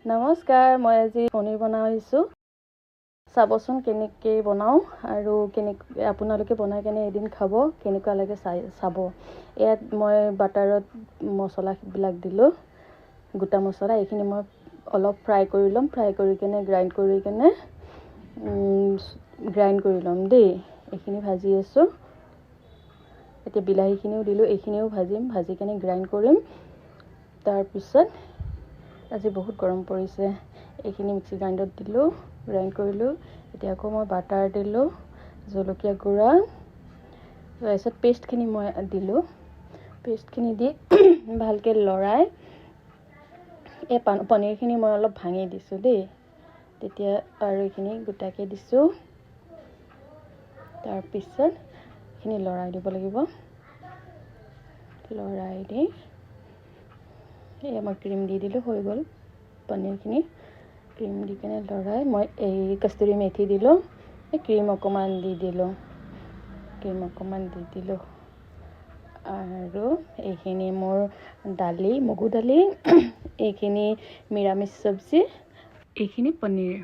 নমস্কাৰ, মই আজি পনীৰ বনাইছোঁ। চাবচোন কেনেকৈ বনাওঁ আৰু আপোনালোকে বনাই কেনে এদিন খাব, কেনেকুৱা লাগে চাব। ইয়াত মই বাটাৰত মছলাবিলাক দিলোঁ, গোটা মছলা। এইখিনি মই অলপ ফ্ৰাই কৰি ল'ম, ফ্ৰাই কৰি কেনে গ্ৰাইণ্ড কৰি ল'ম দেই। এইখিনি ভাজি আছোঁ। এতিয়া বিলাহীখিনিও দিলোঁ, এইখিনিও ভাজিম, ভাজি কেনে গ্ৰাইণ্ড কৰিম। তাৰপিছত আজি বহুত গৰম পৰিছে, এইখিনি মিক্সি গ্ৰাইণ্ডত দিলোঁ, গ্ৰাইণ্ড কৰিলোঁ। এতিয়া আকৌ মই বাটাৰ দিলোঁ, জলকীয়া গুড়া, তাৰপিছত পেষ্টখিনি মই দিলোঁ। পেষ্টখিনি দি ভালকৈ লৰাই এই পনীৰখিনি মই অলপ ভাঙি দিছোঁ দেই। তেতিয়া আৰু এইখিনি গোটাকৈ দিছোঁ। তাৰপিছত এইখিনি লৰাই দিব লাগিব। লৰাই দি মই ক্ৰীম দি দিলোঁ, হৈ গ'ল পনীৰখিনি। ক্ৰীম দি কেনে লৰাই মই এই কস্তুৰী মেথি দিলোঁ, ক্ৰীম অকণমান দি দিলোঁ, আৰু এইখিনি মোৰ দালি, মগু দালি, এইখিনি নিৰামিষ চব্জি, এইখিনি পনীৰ।